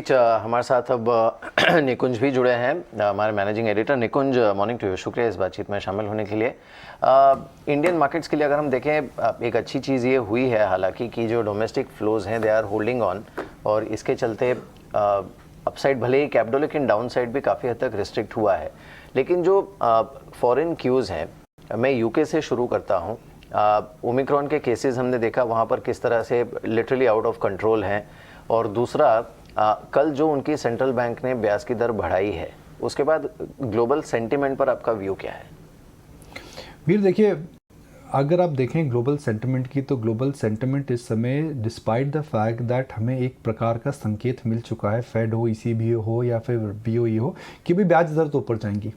बीच हमारे साथ अब निकुंज भी जुड़े हैं, हमारे managing editor. Nikunj, morning to you, शुक्रिया इस बातचीत में शामिल होने के लिए। इंडियन मार्केट्स के लिए अगर हम देखें, एक अच्छी चीज़ ये हुई है हालांकि कि जो डोमेस्टिक फ्लोज हैं दे आर होल्डिंग ऑन, और इसके चलते अपसाइड भले ही कैप्डो, लेकिन डाउन साइड भी काफ़ी हद तक रिस्ट्रिक्ट हुआ है। लेकिन जो फॉरेन क्यूज़ हैं, मैं यूके से शुरू करता हूँ। ओमिक्रॉन के केसेस हमने देखा वहाँ पर किस तरह से लिटरली आउट ऑफ कंट्रोल हैं, और दूसरा कल जो उनकी सेंट्रल बैंक ने ब्याज की दर बढ़ाई है, उसके बाद ग्लोबल सेंटिमेंट पर आपका व्यू क्या है? वीर देखिए, अगर आप देखें ग्लोबल सेंटिमेंट की, तो ग्लोबल सेंटिमेंट इस समय डिस्पाइट द फैक्ट दैट हमें एक प्रकार का संकेत मिल चुका है, फेड हो, ईसीबी हो या फिर बीओई हो, कि भी ब्याज दर तो ऊपर जाएंगी,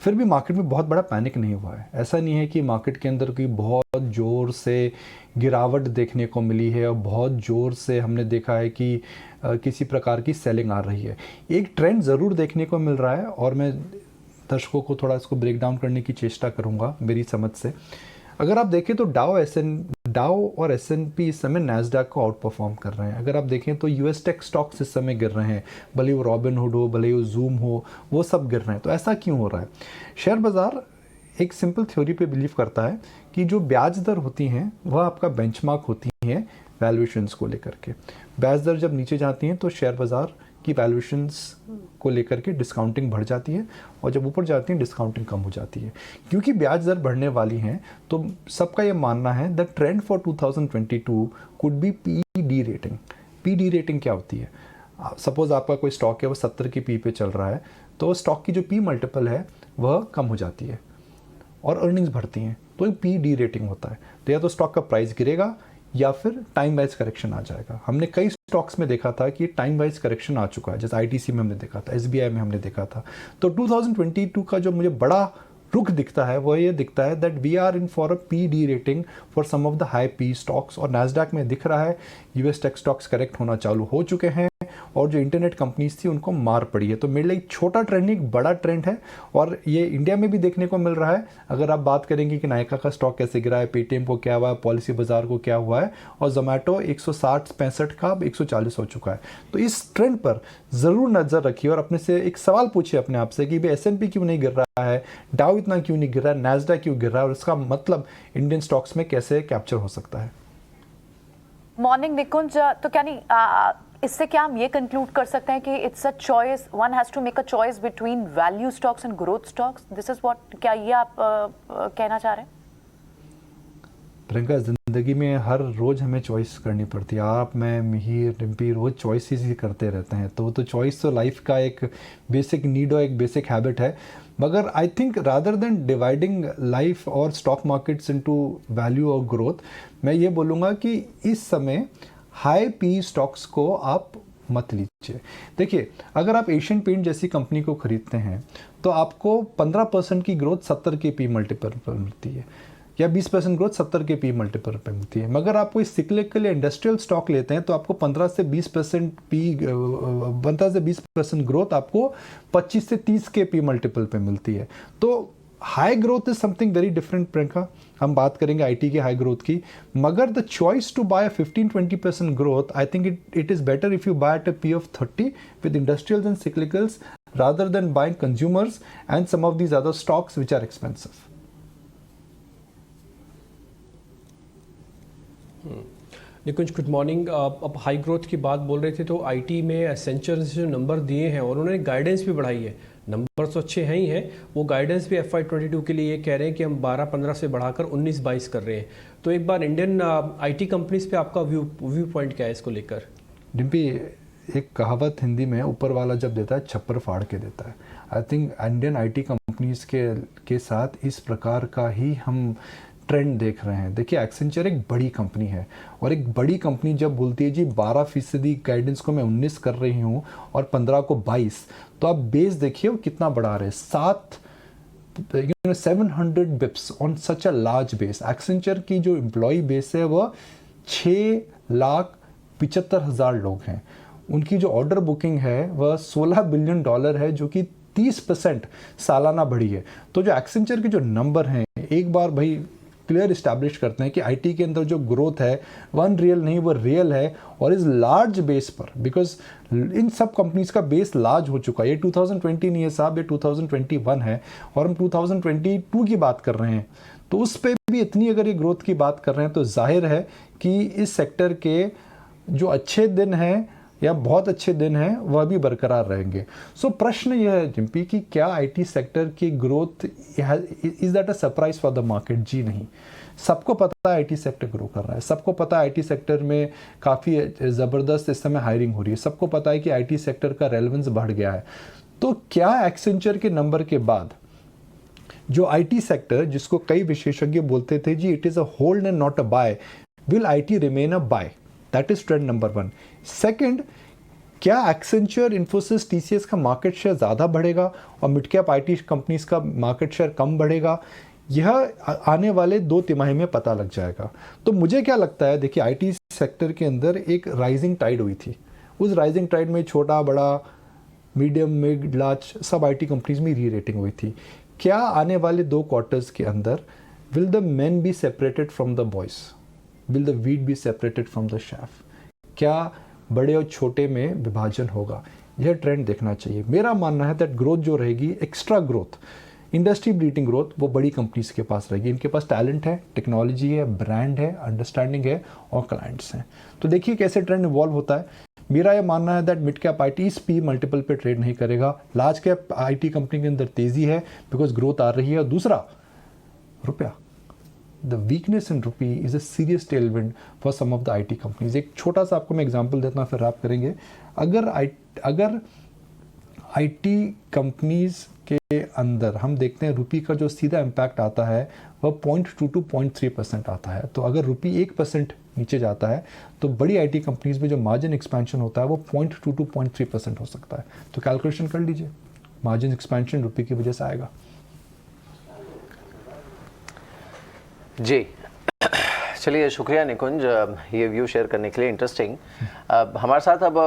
फिर भी मार्केट में बहुत बड़ा पैनिक नहीं हुआ है। ऐसा नहीं है कि मार्केट के अंदर कोई बहुत ज़ोर से गिरावट देखने को मिली है और बहुत ज़ोर से हमने देखा है कि किसी प्रकार की सेलिंग आ रही है। एक ट्रेंड ज़रूर देखने को मिल रहा है, और मैं दर्शकों को थोड़ा इसको ब्रेक डाउन करने की चेष्टा करूँगा मेरी समझ से। अगर आप देखें तो डाउ और एसएनपी इस समय नैस्डैक को आउट परफॉर्म कर रहे हैं। अगर आप देखें तो यूएस टेक स्टॉक्स इस समय गिर रहे हैं, भले वो रॉबिनहुड हो, भले वो जूम हो, वो सब गिर रहे हैं। तो ऐसा क्यों हो रहा है? शेयर बाज़ार एक सिंपल थ्योरी पे बिलीव करता है कि जो ब्याज दर होती हैं वह आपका बेंचमार्क होती हैं वैल्यूएशंस को लेकर के। ब्याज दर जब नीचे जाती हैं तो शेयर बाज़ार की वैल्यूएशंस को लेकर के डिस्काउंटिंग बढ़ जाती है, और जब ऊपर जाती है डिस्काउंटिंग कम हो जाती है। क्योंकि ब्याज दर बढ़ने वाली हैं, तो सबका ये मानना है the trend for 2022 could be PD rating. PD rating क्या होती है? सपोज आपका कोई स्टॉक है वो 70 की पी पे चल रहा है, तो स्टॉक की जो पी मल्टीपल है वह कम हो जाती है और अर्निंग्स बढ़ती हैं, तो एक पीडी रेटिंग होता है। तो या तो स्टॉक का प्राइस गिरेगा या फिर टाइम वाइज करेक्शन आ जाएगा। हमने कई स्टॉक्स में देखा था कि टाइम वाइज करेक्शन आ चुका है, जैसे आईटीसी में हमने देखा था, एसबीआई में हमने देखा था। तो 2022 का जो मुझे बड़ा रुख दिखता है वो ये दिखता है that we are in for a PD rating for some of the high P stocks, और नैस्डैक में दिख रहा है यूएस टेक स्टॉक्स करेक्ट होना चालू हो चुके हैं, और जो इंटरनेट कंपनीज थी उनको मार पड़ी है। तो मेरे लिए एक छोटा ट्रेंड नहीं, एक बड़ा ट्रेंड है, और ये इंडिया में भी देखने को मिल रहा है। अगर आप बात करेंगे कि नायका का स्टॉक कैसे गिरा है, पेटीएम को क्या हुआ है, पॉलिसी बाजार को क्या हुआ है, और जोमेटो 160-65 का अब 140 हो चुका है। तो इस ट्रेंड पर ज़रूर नज़र रखिए और अपने से एक सवाल पूछिए अपने आप से कि भाई एसएनपी क्यों नहीं गिर रहा है, डाउ इतना क्यों नहीं गिर रहा है, नैस्डैक क्यों गिर रहा है, और इसका मतलब इंडियन स्टॉक्स में कैसे कैप्चर हो सकता है। मॉर्निंग निकुंज, तो क्या नहीं इससे क्या हम ये कंक्लूड कर सकते हैं कि it's a choice, one has to make a choice between value stocks and growth stocks? This is what, क्या ये आप कहना चाह रहे हैं? प्रियंका, ज़िंदगी में हर रोज़ हमें चॉइस करनी पड़ती है। आप, मैं, मिहिर, रिम्पी रोज़ चॉइसेस ही करते रहते हैं। तो चॉइस तो लाइफ का एक बेसिक नीड और एक बेसिक हैबिट है। मगर I think rather than dividing life और स्टॉक मार्केट्स इनटू वैल्यू और ग्रोथ, मैं ये बोलूँगा कि इस समय हाई पी स्टॉक्स को आप मत लीजिए। देखिए, अगर आप एशियन पेंट जैसी कंपनी को खरीदते हैं तो आपको 15% की ग्रोथ 70 के पी मल्टीपल पर मिलती है, या 20% ग्रोथ 70 के पी मल्टीपल पर मिलती है। मगर आप कोई सिक्लिकल या इंडस्ट्रियल स्टॉक लेते हैं तो आपको 15 से 20% ग्रोथ आपको 25 से 30 के पी मल्टीपल पे मिलती है। तो high growth is something very different Priyanka. हम बात करेंगे आईटी की हाई ग्रोथ की, मगर the choice to buy 15-20% growth, I think it is better if you buy at a P of 30 with industrials and cyclicals rather than buying consumers and some of these other stocks which are expensive. Nikunj, good morning. अब high growth की बात बोल रहे थे, तो IT में Accenture से जो नंबर दिए हैं और उन्होंने गाइडेंस भी बढ़ाई है, नंबर तो अच्छे हैं ही हैं, वो गाइडेंस भी FY22 के लिए ये कह रहे हैं कि हम 12-15 से बढ़ाकर 19-22 कर रहे हैं। तो एक बार इंडियन आईटी कंपनीज पे आपका व्यू पॉइंट क्या है इसको लेकर? डिम्पी, एक कहावत हिंदी में, ऊपर वाला जब देता है छप्पर फाड़ के देता है। I think Indian IT companies के साथ इस प्रकार का ही हम ट्रेंड देख रहे हैं। देखिए, एक्सेंचर एक बड़ी कंपनी है, और एक बड़ी कंपनी जब बोलती है जी 12% गाइडेंस को मैं 19 कर रही हूँ और 15 को 22, तो आप बेस देखिए वो कितना बढ़ा रहे हैं, 700 Bips on such a large base. Accenture की जो एम्प्लॉय बेस है वह 6,75,000 लोग हैं। उनकी जो ऑर्डर बुकिंग है वह $16 बिलियन है, जो कि 30% सालाना बढ़ी है। तो जो एक्सेंचर के जो नंबर हैं, एक बार भाई क्लियर इस्टेब्लिश करते हैं कि आईटी के अंदर जो ग्रोथ है वो अनरियल नहीं, वो रियल है और इस लार्ज बेस पर, बिकॉज इन सब कंपनीज का बेस लार्ज हो चुका है। ये 2020 नहीं है साहब, ये 2021 है और हम 2022 की बात कर रहे हैं। तो उस पर भी इतनी अगर ये ग्रोथ की बात कर रहे हैं तो जाहिर है कि इस सेक्टर के जो अच्छे दिन हैं या बहुत अच्छे दिन हैं वह भी बरकरार रहेंगे। सो प्रश्न यह है जिम्पी कि क्या आईटी सेक्टर की ग्रोथ is that a surprise for the market? जी नहीं, सबको पता है आईटी सेक्टर ग्रो कर रहा है, सबको पता है आईटी सेक्टर में काफ़ी ज़बरदस्त इस समय हायरिंग हो रही है, सबको पता है कि आईटी सेक्टर का रेलेवेंस बढ़ गया है। तो क्या एक्सेंचर के नंबर के बाद जो आईटी सेक्टर, जिसको कई विशेषज्ञ बोलते थे जी it is a hold and not a buy, will IT remain a buy? That is trend number 1। Second, क्या एक्सेंचर, इन्फोसिस, टीसीएस का मार्केट शेयर ज़्यादा बढ़ेगा और मिड कैप आईटी कंपनीज का मार्केट शेयर कम बढ़ेगा? यह आने वाले 2 तिमाही में पता लग जाएगा। तो मुझे क्या लगता है, देखिए आईटी सेक्टर के अंदर एक राइजिंग टाइड हुई थी, उस राइजिंग टाइड में छोटा बड़ा मीडियम मिड लार्ज सब आईटी कंपनीज में री रेटिंग हुई थी। क्या आने वाले 2 क्वार्टर्स के अंदर will the main be separated from the boys, will the wheat be separated from the chef? क्या बड़े और छोटे में विभाजन होगा? यह ट्रेंड देखना चाहिए। मेरा मानना है दैट ग्रोथ जो रहेगी, extra growth, industry bleeding growth, वो बड़ी कंपनीज के पास रहेगी। इनके पास टैलेंट है, टेक्नोलॉजी है, ब्रांड है, अंडरस्टैंडिंग है और क्लाइंट्स हैं। तो देखिए कैसे ट्रेंड इवॉल्व होता है। मेरा यह मानना है दैट मिड कैप आईटी इस पी मल्टीपल पे ट्रेड नहीं करेगा। लार्ज कैप आईटी कंपनी के अंदर तेजी है बिकॉज ग्रोथ आ रही है। और दूसरा, रुपया, the weakness in rupee is a serious tailwind for some of the IT companies. एक छोटा सा आपको मैं एग्जांपल देता हूँ, फिर आप करेंगे। अगर आईटी कंपनीज के अंदर हम देखते हैं रुपी का जो सीधा इम्पैक्ट आता है वह 0.2 to 0.3% आता है। तो अगर रुपी 1% नीचे जाता है तो बड़ी आईटी कंपनीज में जो मार्जिन एक्सपेंशन होता है वो 0.2 to 0.3% हो सकता है। तो कैलकुलेशन कर लीजिए, मार्जिन एक्सपेंशन रुपी की वजह से आएगा। जी चलिए, शुक्रिया निकुंज ये व्यू शेयर करने के लिए, इंटरेस्टिंग। हमारे साथ अब